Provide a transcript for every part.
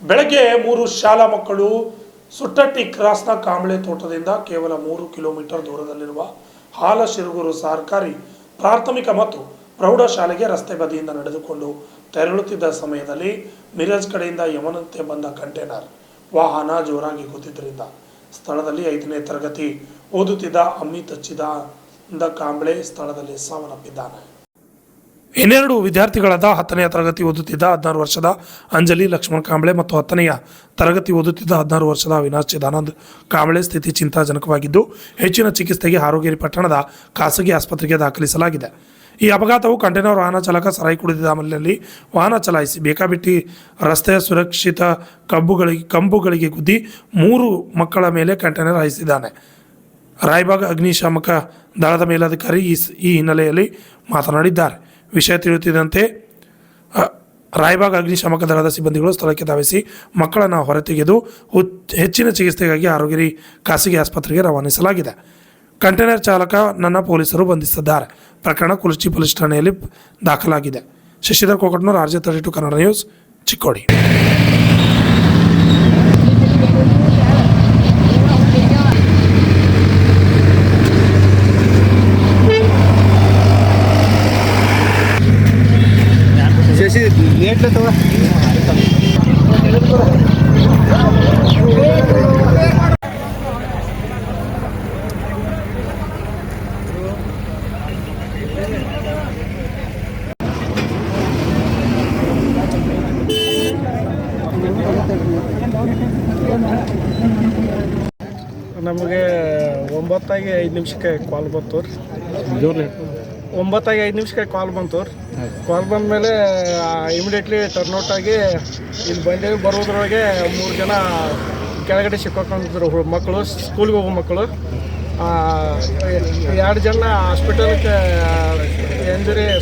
ಬೆಳಗ್ಗೆ 3 ಶಾಲಾ ಮಕ್ಕಳು ಸುಟ್ಟಟ್ಟಿ ಕ್ರಾಸ್ನ ಕಾಂಬಳೆ ತೋಟದಿಂದ ಕೇವಲ 3 ಕಿಲೋಮೀಟರ್ ದೂರದಲ್ಲಿರುವ ಹಾಲಶಿರಗೂರು ಸರ್ಕಾರಿ ಪ್ರಾಥಮಿಕ ಮತ್ತು ಪ್ರೌಢಶಾಲೆಗೆ ರಸ್ತೆ ಬದಿಯಿಂದ ನಡೆದುಕೊಂಡು ತೆರಳುತ್ತಿದ್ದ ಸಮಯದಲ್ಲಿ ಮಿರಜ್ ಕಡೆಯಿಂದ ಯಮನಂತೆ ಬಂದ ಕಂಟೈನರ್ ವಾಹನ ಜೋರಾಗಿ ಕುಸಿದ್ರಿಂದ ಸ್ಥಳದಲ್ಲಿ 5ನೇ ತರಗತಿ ಓದುತ್ತಿದ್ದ ಅಮಿತ್ ಚಿದಾನಂದ ಕಾಂಬಳೆ ಸ್ಥಳದಲ್ಲಿ ಸಾವನ್ನಪ್ಪಿದ್ದಾನೆ. ಇನ್ನೆರಡು ವಿದ್ಯಾರ್ಥಿಗಳಾದ 10ನೇ ತರಗತಿ ಓದುತ್ತಿದ್ದ 16 ವರ್ಷದ ಅಂಜಲಿ ಲಕ್ಷ್ಮಣ್ ಕಾಂಬಳೆ ಮತ್ತು 10ನೇ ತರಗತಿ ಓದುತ್ತಿದ್ದ 16 ವರ್ಷದ ಅವಿನಾಶ್ ಚಿದಾನಂದ್ ಕಾಂಬಳೆ ಸ್ಥಿತಿ ಚಿಂತಾಜನಕವಾಗಿದ್ದು ಹೆಚ್ಚಿನ ಚಿಕಿತ್ಸೆಗೆ ಹಾರೋಗೇರಿ ಪಟ್ಟಣದ ಖಾಸಗಿ ಆಸ್ಪತ್ರೆಗೆ ದಾಖಲಿಸಲಾಗಿದೆ. ಈ ಅಪಘಾತವು ಕಂಟೈನರ್ ವಾಹನ ಚಾಲಕ ಸರಾಯಿ ಕುಡಿದಿದ್ದ ಆಮೇಲೆ ವಾಹನ ಚಲಾಯಿಸಿ ಬೇಕಾಬಿಟ್ಟಿ ರಸ್ತೆಯ ಸುರಕ್ಷಿತ ಕಂಬುಗಳಿಗೆ ಗುದ್ದಿ 3 ಮಕ್ಕಳ ಮೇಲೆ ಕಂಟೈನರ್ ಹಾಯಿಸಿದ್ದಾನೆ. ರಾಯಬಾಗ್ ಅಗ್ನಿಶಾಮಕ ದಳದ ಮೇಲಧಿಕಾರಿ ಈ ಹಿನ್ನೆಲೆಯಲ್ಲಿ ಮಾತನಾಡಿದ್ದಾರೆ. ವಿಷಯ ತಿಳಿಯುತ್ತಿದ್ದಂತೆ ರಾಯಬಾಗ್ ಅಗ್ನಿಶಾಮಕ ದಳದ ಸಿಬ್ಬಂದಿಗಳು ಸ್ಥಳಕ್ಕೆ ಧಾವಿಸಿ ಮಕ್ಕಳನ್ನು ಹೊರತೆಗೆದು ಹೆಚ್ಚಿನ ಚಿಕಿತ್ಸೆಗಾಗಿ ಹಾರೋಗೇರಿ ಖಾಸಗಿ ಆಸ್ಪತ್ರೆಗೆ ರವಾನಿಸಲಾಗಿದೆ. ಕಂಟೈನರ್ ಚಾಲಕನನ್ನು ಪೊಲೀಸರು ಬಂಧಿಸಿದ್ದಾರೆ. ಪ್ರಕರಣ ಕುರ್ಚಿ ಪೊಲೀಸ್ ಠಾಣೆಯಲ್ಲಿ ದಾಖಲಾಗಿದೆ. Shashidhar Kokatnur, RJ32 Kannada news, Chikkodi. ನಮಗೆ 9:05 ಕಾಲ್ ಬಂತು ರೀ. 9:05 ಕಾಲ್ ಬಂತು ರೀ. ಕಾಲ್ ಬಂದ ಮೇಲೆ ಇಮಿಡಿಯೇಟ್ಲಿ ಟರ್ನ್ಔಟ್ ಆಗಿ ಇಲ್ಲಿ ಬರೋದ್ರೊಳಗೆ 3 ಜನ ಕೆಳಗಡೆ ಸಿಕ್ಕಾಕೊಂಡಿದ್ರು ಮಕ್ಕಳು, ಸ್ಕೂಲ್ಗೆ ಹೋಗೋ ಮಕ್ಕಳು. 2 ಜನ ಹಾಸ್ಪಿಟಲ್ಗೆ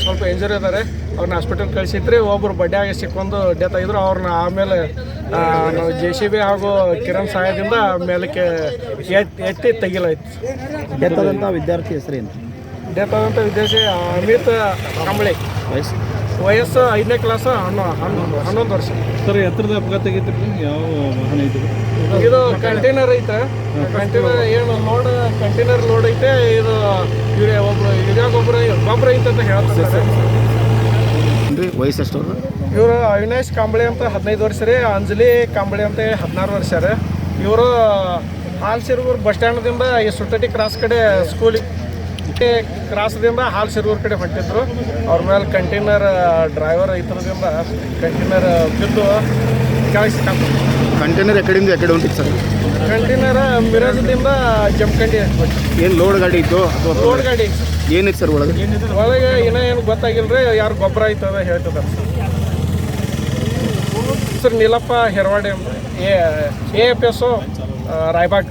ಸ್ವಲ್ಪ ಎಂಜುರಿ ಇದ್ದಾರೆ. ಅವ್ರನ್ನ ಹಾಸ್ಪಿಟಲ್ ಕಳಿಸಿದ್ರಿ. ಒಬ್ಬರು ಬಡ್ಡೆಯಾಗಿ ಸಿಕ್ಕೊಂಡು ಡೆತ್ ಆಗಿದ್ರು. ಅವ್ರನ್ನ ಆಮೇಲೆ ನಾವು JCB ಹಾಗೂ ಕಿರಣ್ ಸಹಾಯದಿಂದ ಮೇಲಕ್ಕೆ ಎತ್ತಿ ತೆಗಿಲಾಯ್ತು. ಡೆತ್ ಆದಂಥ ವಿದ್ಯಾರ್ಥಿ ಹೆಸರೇನು? ಡೆತ್ ಆದಂಥ ವಿದ್ಯಾರ್ಥಿ ಅಮಿತ್ ಕಾಂಬಳೆ, ವಯಸ್ಸು 5ನೇ ಕ್ಲಾಸ್, 11 ವರ್ಷ. ಸರ್, ಎತ್ತರದ ಅಪಘಾತ ಆಗೈತೆ? ಯಾವ ವಾಹನ ಐತೆ ಇದು? ಕಂಟೈನರ್ ಐತೆ. ಕಂಟೈನರ್ ಏನು ಕಂಟೈನರ್ ಲೋಡ್ ಐತೆ. ಇದು ಗೊಬ್ಬರ ಐತೆ ಅಂತ ಹೇಳ್ತಾರೆ. ವಯಸ್ಸು? ಇವರು ಅವಿನಾಶ್ ಕಾಂಬಳೆ ಅಂತ 15 ವರ್ಷ ರೀ. ಅಂಜಲಿ ಕಾಂಬಳೆ ಅಂತ 16 ವರ್ಷ ರೀ. ಇವರು ಹಾಲಶಿರಗೂರು ಬಸ್ ಸ್ಟ್ಯಾಂಡ್ದಿಂದ ಈ ಸುಟ್ಟಟ್ಟಿ ಕ್ರಾಸ್ ಕಡೆ ಸ್ಕೂಲಿಗೆ ಕ್ರಾಸ್ದಿಂದ ಹಾಲಶಿರಗೂರು ಕಡೆ ಹೊಂಟಿದ್ರು. ಅವ್ರ ಮೇಲೆ ಕಂಟೈನರ್ ಡ್ರೈವರ್ ಐತರದಿಂದ ಕಂಟೈನರ್ ಬಿದ್ದು ಕೆಳಗೆ ಸಿಕ್ಕಾಕೊಂಡು. ಕಂಟೈನರ್ ಎಕಡೆಯಿಂದ ಎಕಡೆ ಹೊಂಟಿತ್ತು ಸರ್? ಕಂಟೈನರ್ ಮಿರಜದಿಂದ ಜಮಖಂಡಿ. ಏನು ಲೋಡ್ ಗಾಡಿ ಇತ್ತು ಅಥವಾ ಲೋಡ್ ಗಾಡಿ ಏನಿತ್ತು ಸರ್ ಒಳಗೆ? ಇನ್ನೂ ಏನು ಗೊತ್ತಾಗಿಲ್ಲ ರೀ. ಯಾರು ಗೊಬ್ಬರ ಐತದ ಹೇಳ್ತಿದ್ದಾರೆ ಸರ್. ನೀಲಪ್ಪ ಹೆರವಾಡೆ ಅಂತ, AFS ರಾಯಬಾಗ್.